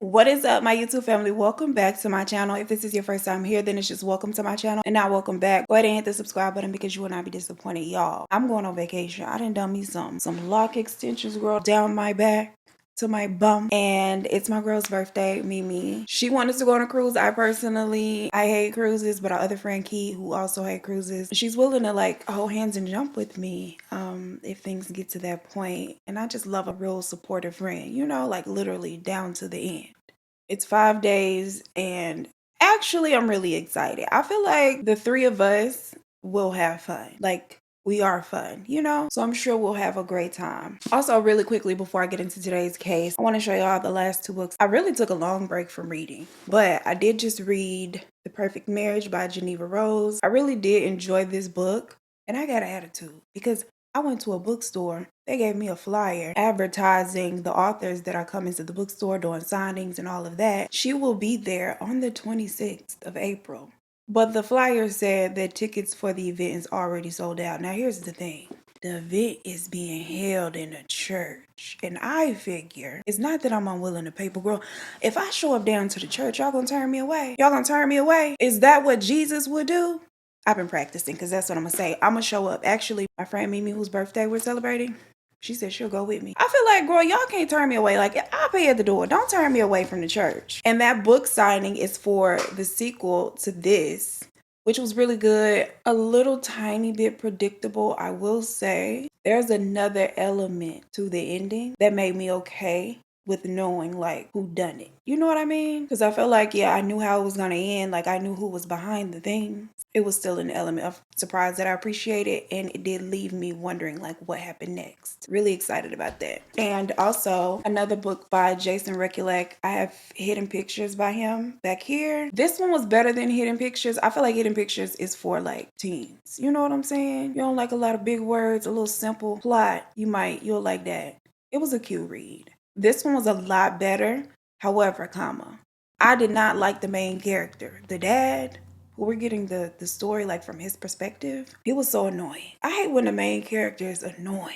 What is up, my YouTube family? Welcome back to my channel. If this is your first time here, then it's just welcome to my channel, and now welcome back. Go ahead and hit the subscribe button because you will not be disappointed, y'all. I'm going on vacation. I done me some lock extensions, girl, down my back to my bum, and it's my girl's birthday, Mimi. She wanted to go on a cruise. I hate cruises, but our other friend Key, who also hate cruises, she's willing to like hold hands and jump with me if things get to that point. And I just love a real supportive friend, you know, like literally down to the end. It's 5 days, and actually I'm really excited. I feel like the three of us will have fun. Like, we are fun, you know? So I'm sure we'll have a great time. Also, really quickly before I get into today's case, I want to show y'all the last two books. I really took a long break from reading, but I did just read The Perfect Marriage by Geneva Rose. I really did enjoy this book, and I got an attitude because I went to a bookstore. They gave me a flyer advertising the authors that are coming to the bookstore, doing signings and all of that. She will be there on the 26th of April. But the flyer said that tickets for the event is already sold out. Now, here's the thing. The event is being held in a church. And I figure, it's not that I'm unwilling to pay, but girl, if I show up down to the church, y'all gonna turn me away? Y'all gonna turn me away? Is that what Jesus would do? I've been practicing because that's what I'm gonna say. I'm gonna show up. Actually, my friend Mimi, whose birthday we're celebrating, she said she'll go with me. I feel like, girl, y'all can't turn me away. Like, I'll pay at the door. Don't turn me away from the church. And that book signing is for the sequel to this, which was really good. A little tiny bit predictable, I will say. There's another element to the ending that made me okay with knowing like who done it. You know what I mean? Because I felt like, yeah, I knew how it was gonna end. Like, I knew who was behind the thing. It was still an element of surprise that I appreciated, and it did leave me wondering like what happened next. Really excited about that. And also another book by Jason Rekulak. I have Hidden Pictures by him back here. This one was better than Hidden Pictures. I feel like Hidden Pictures is for like teens. You know what I'm saying? You don't like a lot of big words, a little simple plot. You'll like that. It was a cute read. This one was a lot better. However, I did not like the main character. The dad, who we're getting the story like from his perspective, he was so annoying. I hate when the main character is annoying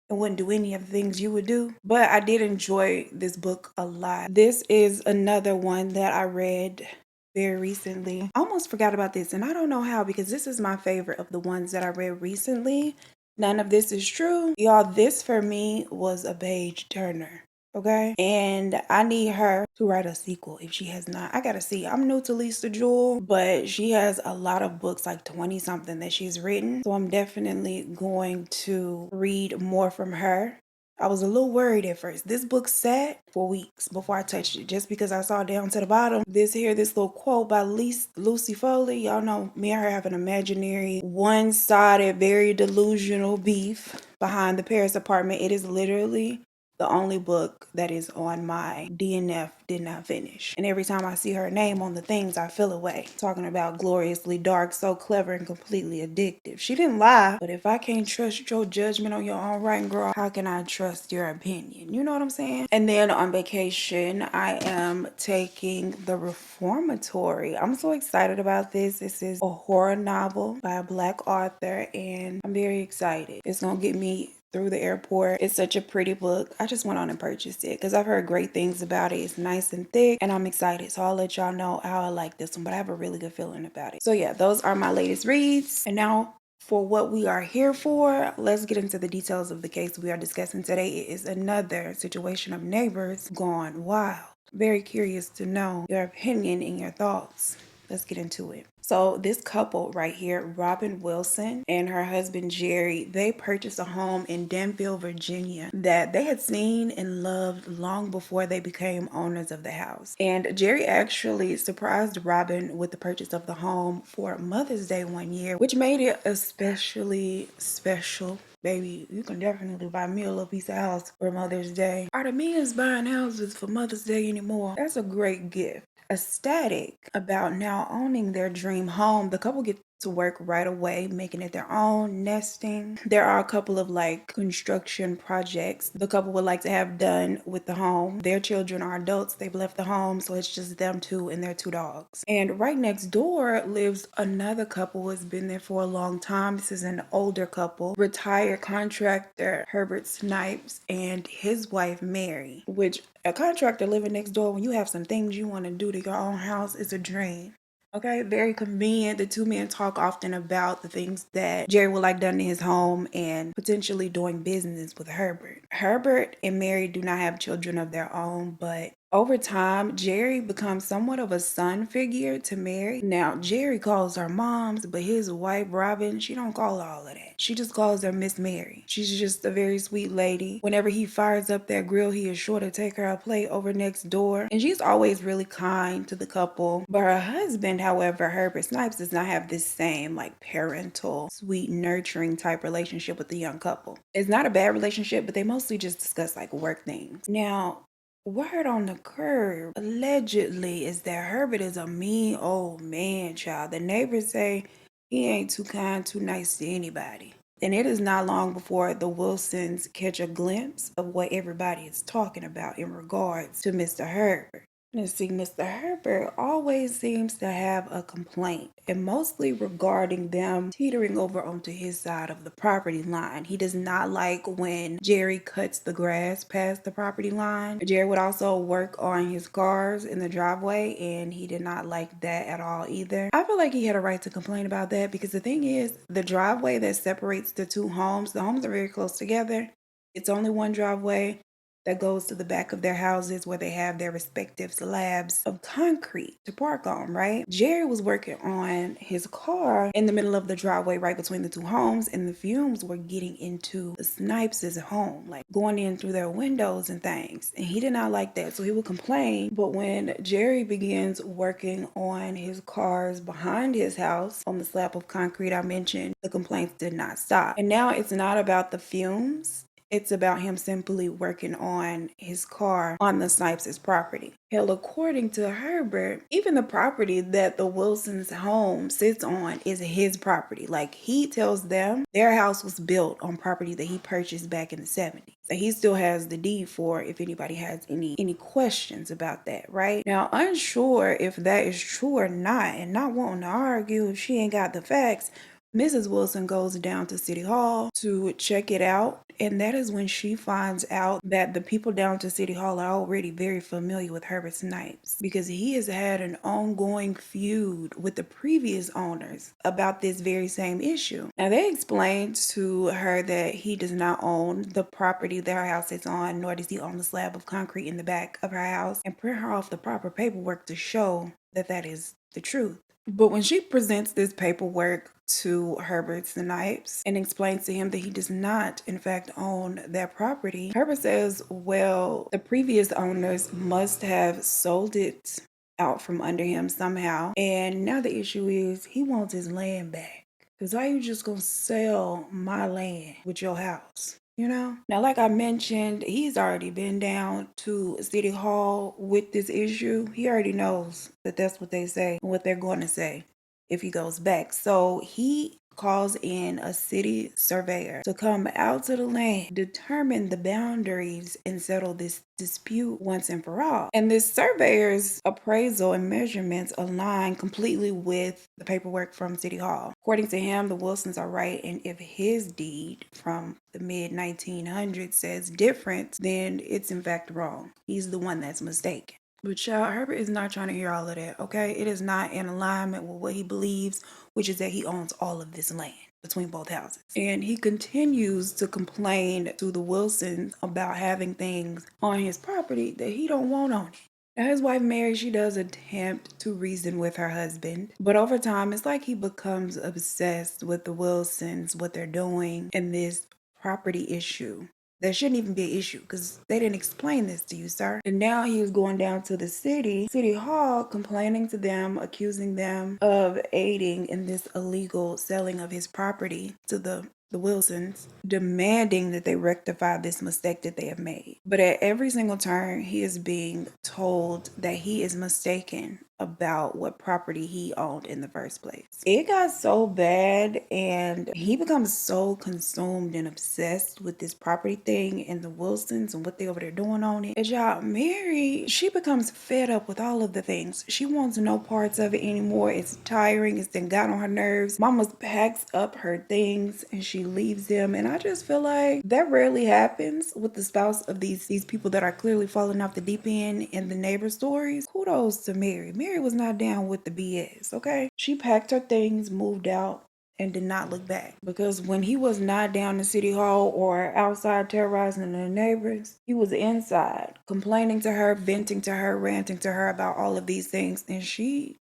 and wouldn't do any of the things you would do. But I did enjoy this book a lot. This is another one that I read very recently. I almost forgot about this, and I don't know how, because this is my favorite of the ones that I read recently. None of this is true. Y'all, this for me was a page turner. Okay, and I need her to write a sequel if she has not. I gotta see. I'm new to Lisa Jewell, but she has a lot of books, like 20 something that she's written. So I'm definitely going to read more from her. I was a little worried at first. This book sat for weeks before I touched it, just because I saw down to the bottom this little quote by Lucy Foley. Y'all know me and her have an imaginary, one-sided, very delusional beef behind the Paris apartment. It is literally the only book that is on my DNF did not finish. And every time I see her name on the things, I feel away. Talking about gloriously dark, so clever, and completely addictive. She didn't lie, but if I can't trust your judgment on your own writing, girl, how can I trust your opinion? You know what I'm saying? And then on vacation, I am taking The Reformatory. I'm so excited about this. This is a horror novel by a Black author, and I'm very excited. It's gonna get me through the airport. It's such a pretty book. I just went on and purchased it because I've heard great things about it. It's nice and thick, and I'm excited. So I'll let y'all know how I like this one, but I have a really good feeling about it. So yeah, those are my latest reads. And now for what we are here for, let's get into the details of the case we are discussing today. It is another situation of neighbors gone wild. Very curious to know your opinion and your thoughts. Let's get into it. So this couple right here, Robin Wilson and her husband Jerry, they purchased a home in Danville, Virginia that they had seen and loved long before they became owners of the house. And Jerry actually surprised Robin with the purchase of the home for Mother's Day one year, which made it especially special. Baby, you can definitely buy me a little piece of house for Mother's Day. Are the men's buying houses for Mother's Day anymore? That's a great gift. Ecstatic about now owning their dream home, the couple gets to work right away, making it their own, nesting. There are a couple of like construction projects the couple would like to have done with the home. Their children are adults. They've left the home, so it's just them two and their two dogs. And right next door lives another couple who has been there for a long time. This is an older couple, retired contractor Herbert Snipes and his wife Mary, which a contractor living next door when you have some things you want to do to your own house is a dream. Okay, very convenient. The two men talk often about the things that Jerry would like done in his home and potentially doing business with Herbert. Herbert and Mary do not have children of their own, but over time, Jerry becomes somewhat of a son figure to Mary. Now, Jerry calls her moms, but his wife, Robin, she don't call her all of that. She just calls her Miss Mary. She's just a very sweet lady. Whenever he fires up that grill, he is sure to take her a plate over next door. And she's always really kind to the couple. But her husband, however, Herbert Snipes, does not have this same like parental, sweet, nurturing type relationship with the young couple. It's not a bad relationship, but they mostly just discuss like work things. Now, word on the curb, allegedly, is that Herbert is a mean old man, child. The neighbors say he ain't too kind, too nice to anybody. And it is not long before the Wilsons catch a glimpse of what everybody is talking about in regards to Mr. Herbert. And see, Mr. Herbert always seems to have a complaint, and mostly regarding them teetering over onto his side of the property line. He does not like when Jerry cuts the grass past the property line. Jerry would also work on his cars in the driveway, and he did not like that at all either. I feel like he had a right to complain about that because the thing is, the driveway that separates the two homes, the homes are very close together. It's only one driveway that goes to the back of their houses where they have their respective slabs of concrete to park on, right? Jerry was working on his car in the middle of the driveway right between the two homes, and the fumes were getting into the Snipes' home, like going in through their windows and things. And he did not like that, so he would complain. But when Jerry begins working on his cars behind his house on the slab of concrete I mentioned, the complaints did not stop. And now it's not about the fumes. It's about him simply working on his car on the Snipes' property. Hell, according to Herbert, even the property that the Wilsons' home sits on is his property. Like, he tells them their house was built on property that he purchased back in the 70s. So he still has the deed for if anybody has any questions about that, right? Now, unsure if that is true or not, and not wanting to argue if she ain't got the facts, Mrs. Wilson goes down to City Hall to check it out, and that is when she finds out that the people down to City Hall are already very familiar with Herbert Snipes because he has had an ongoing feud with the previous owners about this very same issue. Now, they explained to her that he does not own the property that her house is on, nor does he own the slab of concrete in the back of her house, and print her off the proper paperwork to show that that is the truth. But when she presents this paperwork to Herbert Snipes and explains to him that he does not, in fact, own that property, Herbert says, well, the previous owners must have sold it out from under him somehow. And now the issue is he wants his land back. Because how you just gonna sell my land with your house? You know? Now, like I mentioned, he's already been down to City Hall with this issue. He already knows that that's what they say and what they're going to say if he goes back. So he calls in a city surveyor to come out to the land, determine the boundaries, and settle this dispute once and for all. And this surveyor's appraisal and measurements align completely with the paperwork from City Hall. According to him, the Wilsons are right, and if his deed from the mid-1900s says different, then it's in fact wrong. He's the one that's mistaken. But child, Herbert is not trying to hear all of that, okay? It is not in alignment with what he believes, which is that he owns all of this land between both houses. And he continues to complain to the Wilsons about having things on his property that he don't want on it. Now, his wife Mary, she does attempt to reason with her husband, but over time, it's like he becomes obsessed with the Wilsons, what they're doing, and this property issue. That shouldn't even be an issue because they didn't explain this to you, sir. And now he is going down to the City Hall, complaining to them, accusing them of aiding in this illegal selling of his property to the Wilsons, demanding that they rectify this mistake that they have made. But at every single turn, he is being told that he is mistaken about what property he owned in the first place. It got so bad and he becomes so consumed and obsessed with this property thing and the Wilsons and what they over there doing on it. As y'all, Mary, she becomes fed up with all of the things. She wants no parts of it anymore. It's tiring. It's then got on her nerves. Mama packs up her things and she leaves them. And I just feel like that rarely happens with the spouse of these people that are clearly falling off the deep end in the neighbor stories. Kudos to Mary. Mary was not down with the BS, okay? She packed her things, moved out, and did not look back. Because when he was not down in City Hall or outside terrorizing the neighbors, he was inside complaining to her, venting to her, ranting to her about all of these things. And she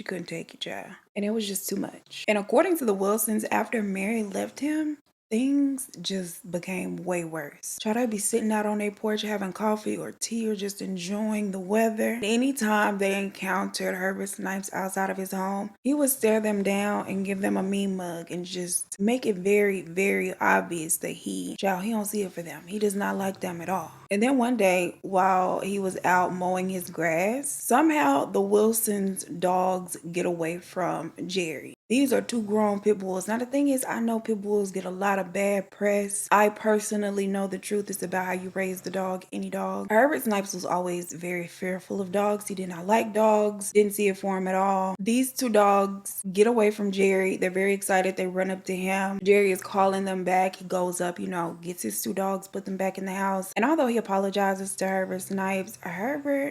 couldn't take it, child. And it was just too much. And according to the Wilsons, after Mary left him, things just became way worse. Child, I'd be sitting out on their porch having coffee or tea or just enjoying the weather. Anytime they encountered Herbert Snipes outside of his home, he would stare them down and give them a mean mug and just make it very, very obvious that he don't see it for them. He does not like them at all. And then one day, while he was out mowing his grass, somehow the Wilsons' dogs get away from Jerry. These are two grown pit bulls. Now, the thing is, I know pit bulls get a lot of bad press. I personally know the truth is about how you raise the dog, any dog. Herbert Snipes was always very fearful of dogs. He did not like dogs, didn't see it for him at all. These two dogs get away from Jerry. They're very excited. They run up to him. Jerry is calling them back. He goes up, gets his two dogs, put them back in the house. And although he apologizes to Herbert Snipes,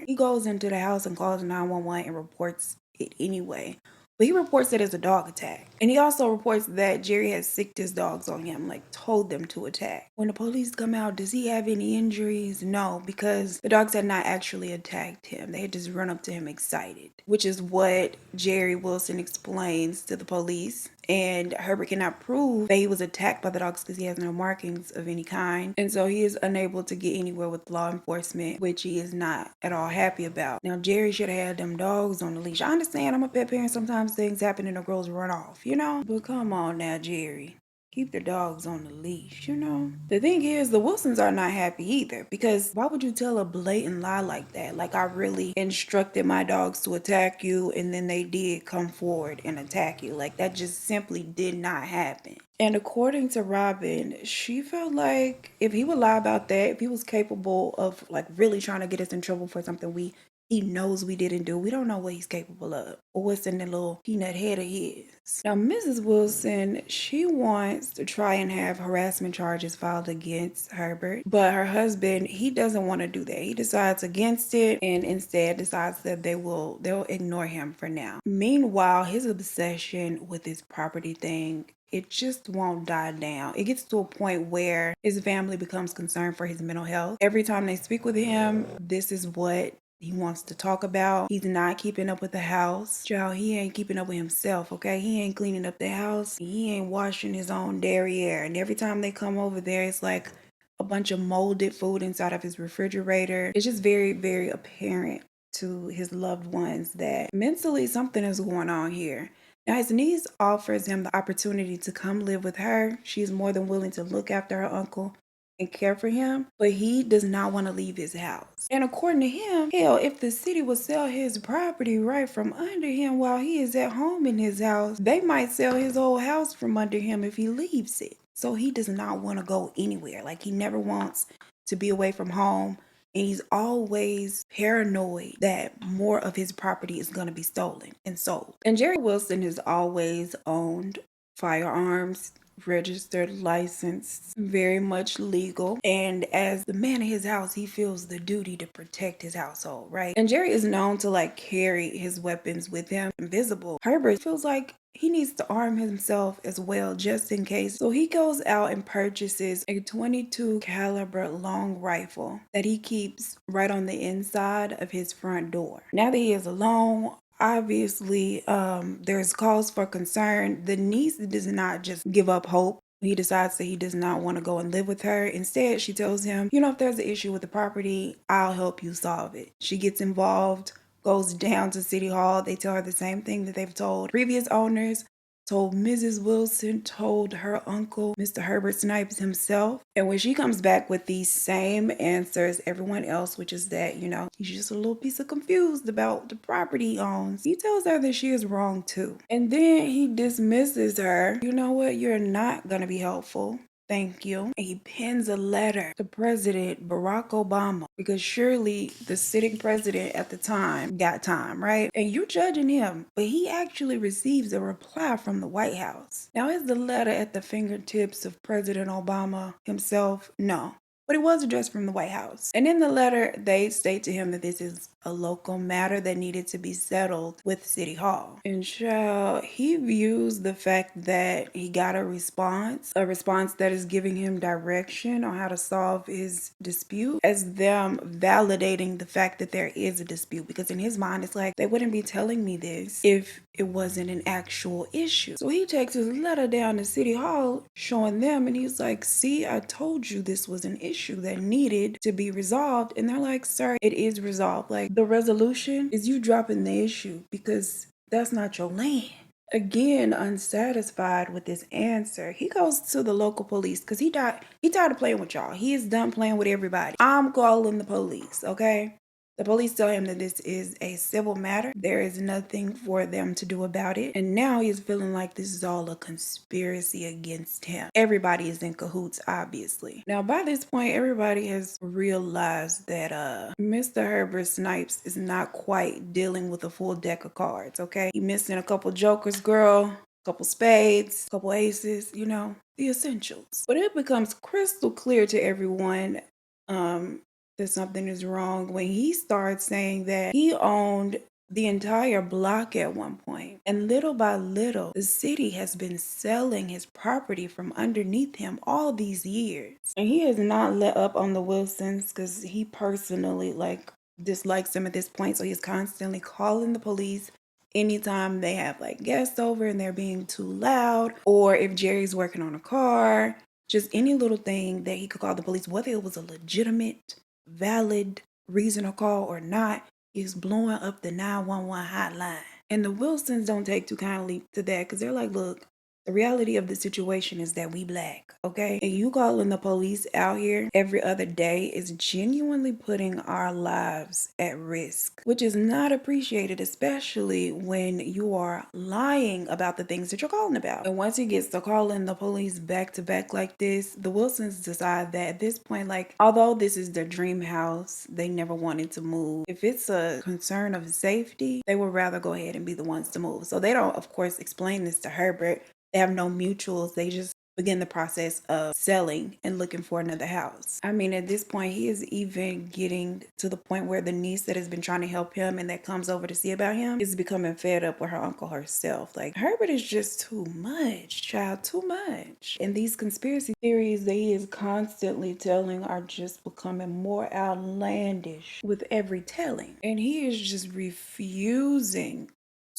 he goes into the house and calls 911 and reports it anyway. But he reports it as a dog attack. And he also reports that Jerry has sicked his dogs on him, told them to attack. When the police come out, does he have any injuries? No, because the dogs had not actually attacked him. They had just run up to him excited, which is what Jerry Wilson explains to the police. And Herbert cannot prove that he was attacked by the dogs because he has no markings of any kind. And so he is unable to get anywhere with law enforcement, which he is not at all happy about. Now, Jerry should have had them dogs on the leash. I understand I'm a pet parent. Sometimes things happen and the girls run off, But come on now, Jerry. Keep the dogs on the leash, The thing is, the Wilsons are not happy either, because why would you tell a blatant lie like that? Like, I really instructed my dogs to attack you, and then they did come forward and attack you. Like, that just simply did not happen. And according to Robin, she felt like if he would lie about that, if he was capable of, really trying to get us in trouble for something he knows we didn't do. We don't know what he's capable of or what's in the little peanut head of his. Now, Mrs. Wilson, she wants to try and have harassment charges filed against Herbert, but her husband, he doesn't want to do that. He decides against it and instead decides that they'll ignore him for now. Meanwhile, his obsession with his property thing, it just won't die down. It gets to a point where his family becomes concerned for his mental health. Every time they speak with him, this is what he wants to talk about. He's not keeping up with the house. Child, he ain't keeping up with himself, okay? He ain't cleaning up the house. He ain't washing his own derriere. And every time they come over there, it's like a bunch of molded food inside of his refrigerator. It's just very, very apparent to his loved ones that mentally something is going on here. Now, his niece offers him the opportunity to come live with her. She is more than willing to look after her uncle and care for him, but he does not want to leave his house. And according to him, hell, if the city would sell his property right from under him while he is at home in his house, they might sell his whole house from under him if he leaves it. So he does not want to go anywhere. He never wants to be away from home. And he's always paranoid that more of his property is going to be stolen and sold. And Jerry Wilson has always owned firearms, registered, licensed, very much legal. And as the man of his house, he feels the duty to protect his household, right? And Jerry is known to carry his weapons with him invisible. Herbert feels like he needs to arm himself as well just in case. So he goes out and purchases a 22 caliber long rifle that he keeps right on the inside of his front door. Now that he is alone, obviously, there's cause for concern. The niece does not just give up hope. He decides that he does not want to go and live with her. Instead, she tells him, if there's an issue with the property, I'll help you solve it. She gets involved, goes down to City Hall. They tell her the same thing that they've told previous owners, told Mrs. Wilson, told her uncle, Mr. Herbert Snipes himself. And when she comes back with these same answers, everyone else, which is that, he's just a little piece of confused about the property he owns, he tells her that she is wrong too. And then he dismisses her. You know what? You're not going to be helpful. Thank you. And he pens a letter to President Barack Obama because surely the sitting president at the time got time, right? And you're judging him, but he actually receives a reply from the White House. Now, is the letter at the fingertips of President Obama himself? No. But it was addressed from the White House. And in the letter, they state to him that this is a local matter that needed to be settled with City Hall. And he views the fact that he got a response that is giving him direction on how to solve his dispute, as them validating the fact that there is a dispute. Because in his mind, it's like, they wouldn't be telling me this if it wasn't an actual issue. So he takes his letter down to City Hall, showing them, and he's like, see, I told you this was an issue that needed to be resolved. And they're like, sir, it is resolved. Like, the resolution is you dropping the issue because that's not your land. Again, unsatisfied with this answer, he goes to the local police because he tired of playing with y'all. He is done playing with everybody. I'm calling the police, okay? The police tell him that this is a civil matter. There is nothing for them to do about it. And now he's feeling like this is all a conspiracy against him. Everybody is in cahoots, obviously. Now, by this point, everybody has realized that Mr. Herbert Snipes is not quite dealing with a full deck of cards, okay? He missing a couple jokers, girl. Couple spades, couple aces, the essentials. But it becomes crystal clear to everyone that something is wrong when he starts saying that he owned the entire block at one point. And little by little, the city has been selling his property from underneath him all these years. And he has not let up on the Wilsons because he personally dislikes them at this point. So he's constantly calling the police anytime they have guests over and they're being too loud, or if Jerry's working on a car, just any little thing that he could call the police, whether it was a legitimate, valid reason to call or not, is blowing up the 911 hotline. And the Wilsons don't take too kindly to that because they're like, look, the reality of the situation is that we Black, okay? And you calling the police out here every other day is genuinely putting our lives at risk, which is not appreciated, especially when you are lying about the things that you're calling about. And once he gets to calling the police back to back like this, the Wilsons decide that at this point, although this is their dream house, they never wanted to move. If it's a concern of safety, they would rather go ahead and be the ones to move. So they don't, of course, explain this to Herbert. They have no mutuals. They just begin the process of selling and looking for another house. I mean, at this point, he is even getting to the point where the niece that has been trying to help him and that comes over to see about him is becoming fed up with her uncle herself. Herbert is just too much, child, too much. And these conspiracy theories that he is constantly telling are just becoming more outlandish with every telling. And he is just refusing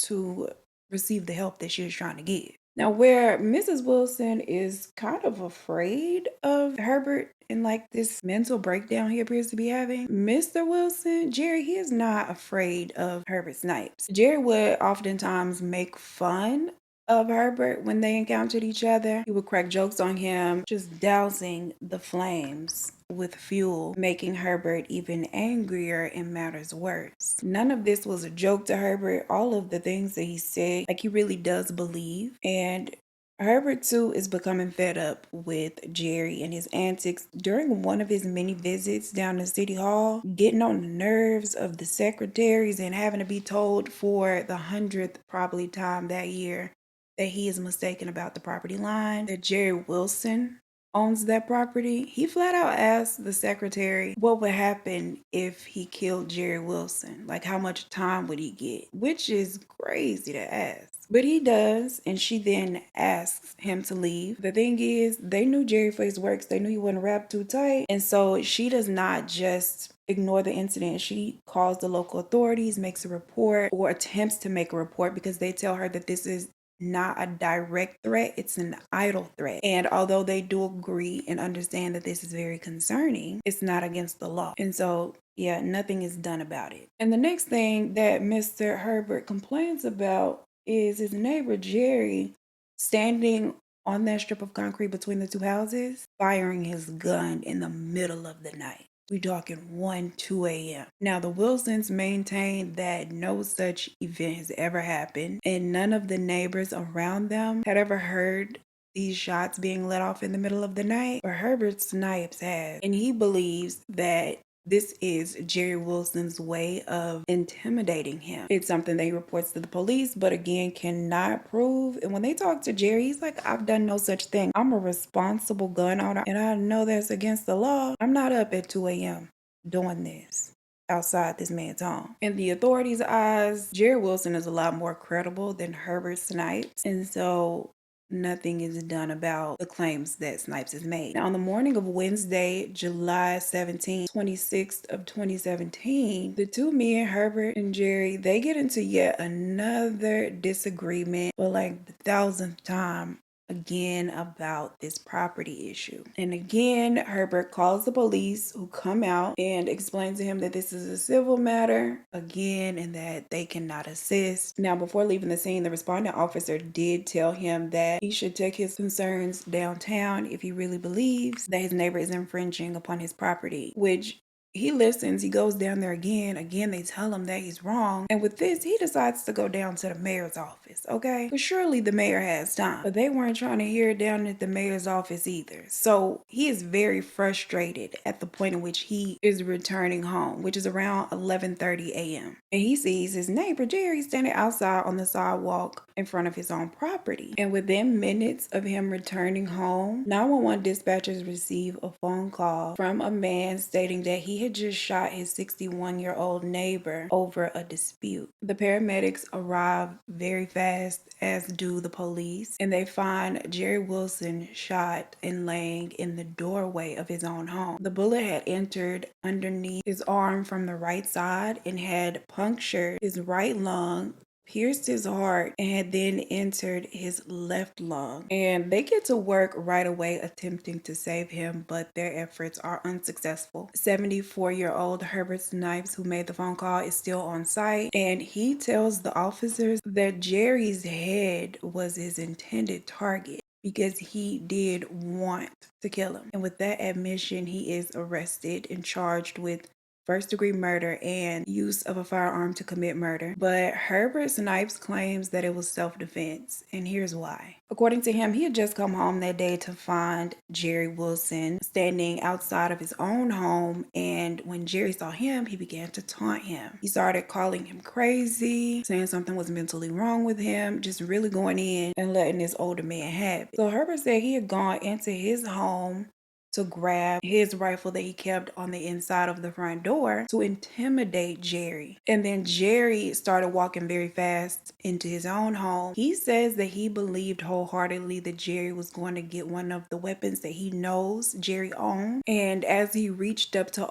to receive the help that she is trying to give. Now, where Mrs. Wilson is kind of afraid of Herbert and this mental breakdown he appears to be having, Mr. Wilson, Jerry, he is not afraid of Herbert Snipes. Jerry would oftentimes make fun of Herbert when they encountered each other. He would crack jokes on him, just dousing the flames with fuel, making Herbert even angrier and matters worse. None of this was a joke to Herbert. All of the things that he said, he really does believe. And Herbert too is becoming fed up with Jerry and his antics during one of his many visits down to City Hall, getting on the nerves of the secretaries and having to be told for the 100th probably time that year that he is mistaken about the property line, that Jerry Wilson owns that property. He flat out asked the secretary what would happen if he killed Jerry Wilson. How much time would he get? Which is crazy to ask. But he does, and she then asks him to leave. The thing is, they knew Jerry for his works. They knew he wasn't wrapped too tight. And so she does not just ignore the incident. She calls the local authorities, makes a report, or attempts to make a report because they tell her that this is not a direct threat, it's an idle threat. And although they do agree and understand that this is very concerning, it's not against the law. And so, yeah, nothing is done about it. And the next thing that Mr. Herbert complains about is his neighbor Jerry standing on that strip of concrete between the two houses, firing his gun in the middle of the night. We talking 1, 2 a.m. Now, the Wilsons maintained that no such event has ever happened, and none of the neighbors around them had ever heard these shots being let off in the middle of the night. But Herbert Snipes has, and he believes that this is Jerry Wilson's way of intimidating him. It's something that he reports to the police, but again, cannot prove. And when they talk to Jerry, he's like, I've done no such thing. I'm a responsible gun owner, and I know that's against the law. I'm not up at 2 a.m. doing this outside this man's home. In the authorities' eyes, Jerry Wilson is a lot more credible than Herbert Snipes. And so nothing is done about the claims that Snipes has made. Now, on the morning of Wednesday, July 17, 26th of 2017, the two men, Herbert and Jerry, they get into yet another disagreement for like the thousandth time again about this property issue. And again, Herbert calls the police, who come out and explain to him that this is a civil matter again and that they cannot assist. Now, before leaving the scene, the responding officer did tell him that he should take his concerns downtown if he really believes that his neighbor is infringing upon his property, which he listens. He goes down there again. Again, they tell him that he's wrong. And with this, he decides to go down to the mayor's office, okay? But surely the mayor has time. But they weren't trying to hear it down at the mayor's office either. So he is very frustrated at the point in which he is returning home, which is around 11:30 a.m. And he sees his neighbor, Jerry, standing outside on the sidewalk in front of his own property. And within minutes of him returning home, 911 dispatchers receive a phone call from a man stating that he had just shot his 61-year-old neighbor over a dispute. The paramedics arrive very fast, as do the police, and they find Jerry Wilson shot and laying in the doorway of his own home. The bullet had entered underneath his arm from the right side and had punctured his right lung, pierced his heart, and had then entered his left lung. And they get to work right away attempting to save him, but their efforts are unsuccessful. 74-year-old Herbert Snipes, who made the phone call, is still on site, and he tells the officers that Jerry's head was his intended target because he did want to kill him. And with that admission, he is arrested and charged with first-degree murder and use of a firearm to commit murder. But Herbert Snipes claims that it was self-defense, and here's why. According to him, he had just come home that day to find Jerry Wilson standing outside of his own home, and when Jerry saw him, he began to taunt him. He started calling him crazy, saying something was mentally wrong with him, just really going in and letting this older man have it. So Herbert said he had gone into his home to grab his rifle that he kept on the inside of the front door to intimidate Jerry. And then Jerry started walking very fast into his own home. He says that he believed wholeheartedly that Jerry was going to get one of the weapons that he knows Jerry owned. And as he reached up to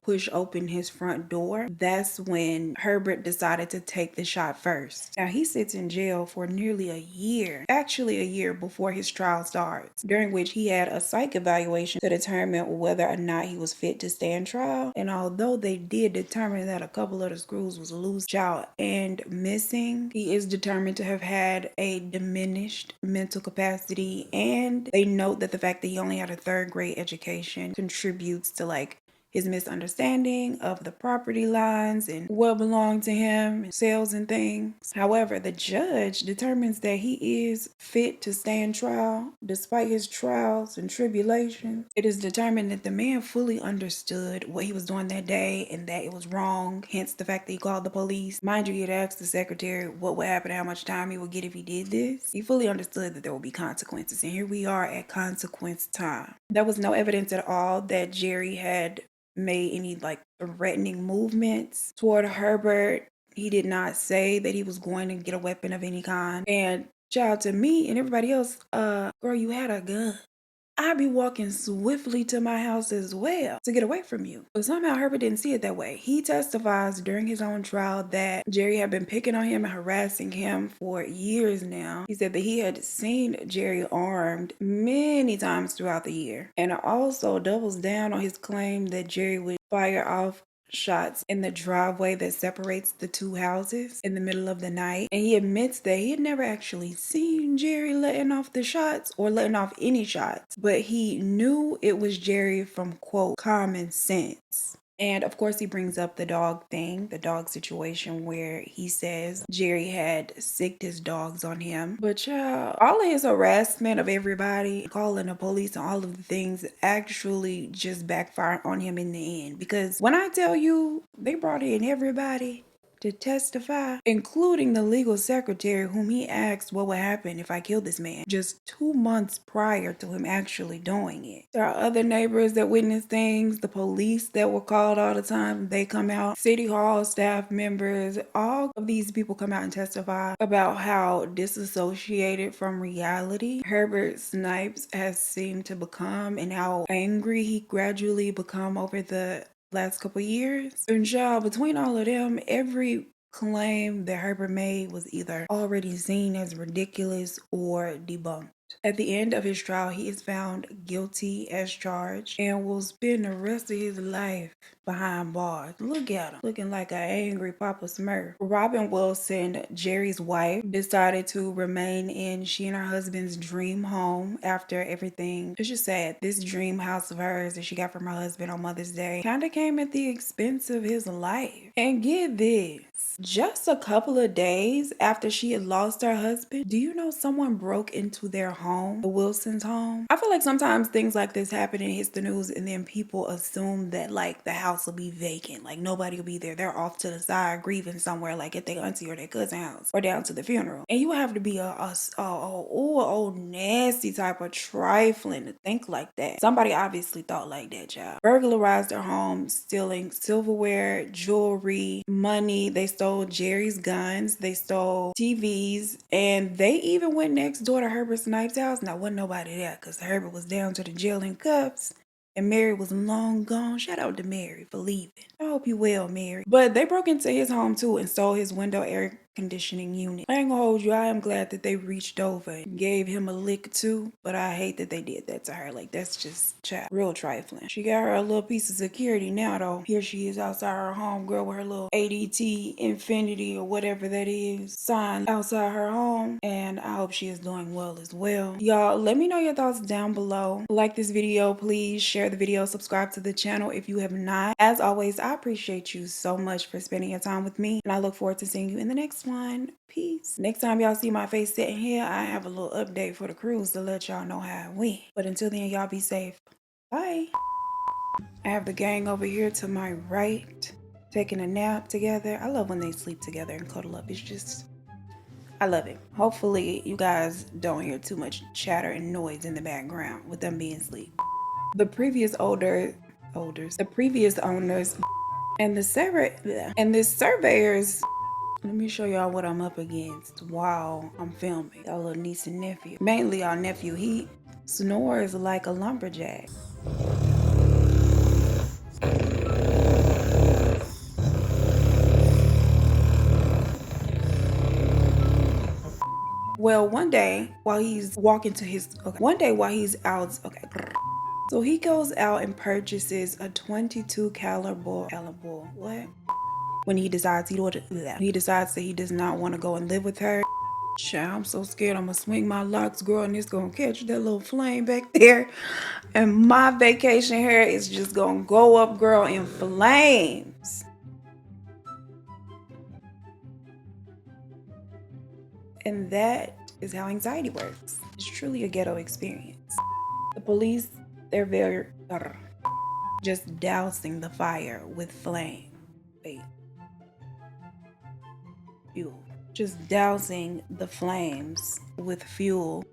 push open his front door, that's when Herbert decided to take the shot first. Now, he sits in jail for nearly a year, actually a year before his trial starts, during which he had a psych evaluation to determine whether or not he was fit to stand trial. And although they did determine that a couple of the screws was loose, out and missing, he is determined to have had a diminished mental capacity, and they note that the fact that he only had a third-grade education contributes to his misunderstanding of the property lines and what belonged to him, and sales and things. However, the judge determines that he is fit to stand trial despite his trials and tribulations. It is determined that the man fully understood what he was doing that day and that it was wrong, hence the fact that he called the police. Mind you, he had asked the secretary what would happen, how much time he would get if he did this. He fully understood that there would be consequences, and here we are at consequence time. There was no evidence at all that Jerry had made any threatening movements toward Herbert. He did not say that he was going to get a weapon of any kind. And child, to me and everybody else, girl, you had a gun. I'd be walking swiftly to my house as well to get away from you. But somehow Herbert didn't see it that way. He testifies during his own trial that Jerry had been picking on him and harassing him for years now. He said that he had seen Jerry armed many times throughout the year, and also doubles down on his claim that Jerry would fire off shots in the driveway that separates the two houses in the middle of the night. And he admits that he had never actually seen Jerry letting off the shots or letting off any shots, but he knew it was Jerry from, quote, common sense. And of course, he brings up the dog thing, the dog situation where he says Jerry had sicked his dogs on him. But all of his harassment of everybody, calling the police and all of the things actually just backfired on him in the end. Because when I tell you, they brought in everybody to testify, including the legal secretary whom he asked what would happen if I killed this man just 2 months prior to him actually doing it. There are other neighbors that witnessed things, the police that were called all the time, they come out, city hall staff members, all of these people come out and testify about how disassociated from reality Herbert Snipes has seemed to become and how angry he gradually become over the last couple years. And y'all, between all of them, every claim that Herbert made was either already seen as ridiculous or debunked. At the end of his trial, he is found guilty as charged and will spend the rest of his life behind bars. Look at him, looking like an angry Papa Smurf. Robin Wilson, Jerry's wife, decided to remain in she and her husband's dream home after everything. It's just sad. This dream house of hers that she got from her husband on Mother's Day kind of came at the expense of his life. And get this. Just a couple of days after she had lost her husband, do you know someone broke into their home, the Wilsons' home? I feel like sometimes things like this happen and hits the news and then people assume that like the house will be vacant, like nobody will be there. They're off to the side grieving somewhere like at their auntie or their cousin's house or down to the funeral. And you have to be a old nasty type of trifling to think like that. Somebody obviously thought like that, child. Burglarized their home, stealing silverware, jewelry, money. They stole Jerry's guns, they stole TVs, and they even went next door to Herbert Snipes' house. Now, wasn't nobody there because Herbert was down to the jail in cuffs and Mary was long gone. Shout out to Mary for leaving. I hope you well, Mary. But they broke into his home too and stole his window air conditioning unit. I ain't gonna hold you. I am glad that they reached over and gave him a lick too, but I hate that they did that to her. Like, that's just real trifling. She got her a little piece of security now though. Here she is outside her home, girl, with her little ADT Infinity or whatever that is sign outside her home, and I hope she is doing well as well. Y'all, let me know your thoughts down below. Like this video, please share the video, subscribe to the channel if you have not. As always, I appreciate you so much for spending your time with me, and I look forward to seeing you in the next one. Peace. Next time y'all see my face sitting here, I have a little update for the cruise to let y'all know how it went. But until then, y'all be safe. Bye. I have the gang over here to my right, taking a nap together. I love when they sleep together and cuddle up. It's just, I love it. Hopefully you guys don't hear too much chatter and noise in the background with them being asleep. The previous owners and the surveyors. Let me show y'all what I'm up against while I'm filming. Y'all little niece and nephew. Mainly our nephew. He snores like a lumberjack. Well, one day while he's walking to his, out, so he goes out and purchases a 22 caliber, what? When he decides that he does not want to go and live with her. Child, I'm so scared I'm gonna swing my locks, girl, and it's gonna catch that little flame back there. And my vacation hair is just gonna go up, girl, in flames. And that is how anxiety works. It's truly a ghetto experience. The police, they're very, just dousing the fire with flame. Wait. Fuel. Just dousing the flames with fuel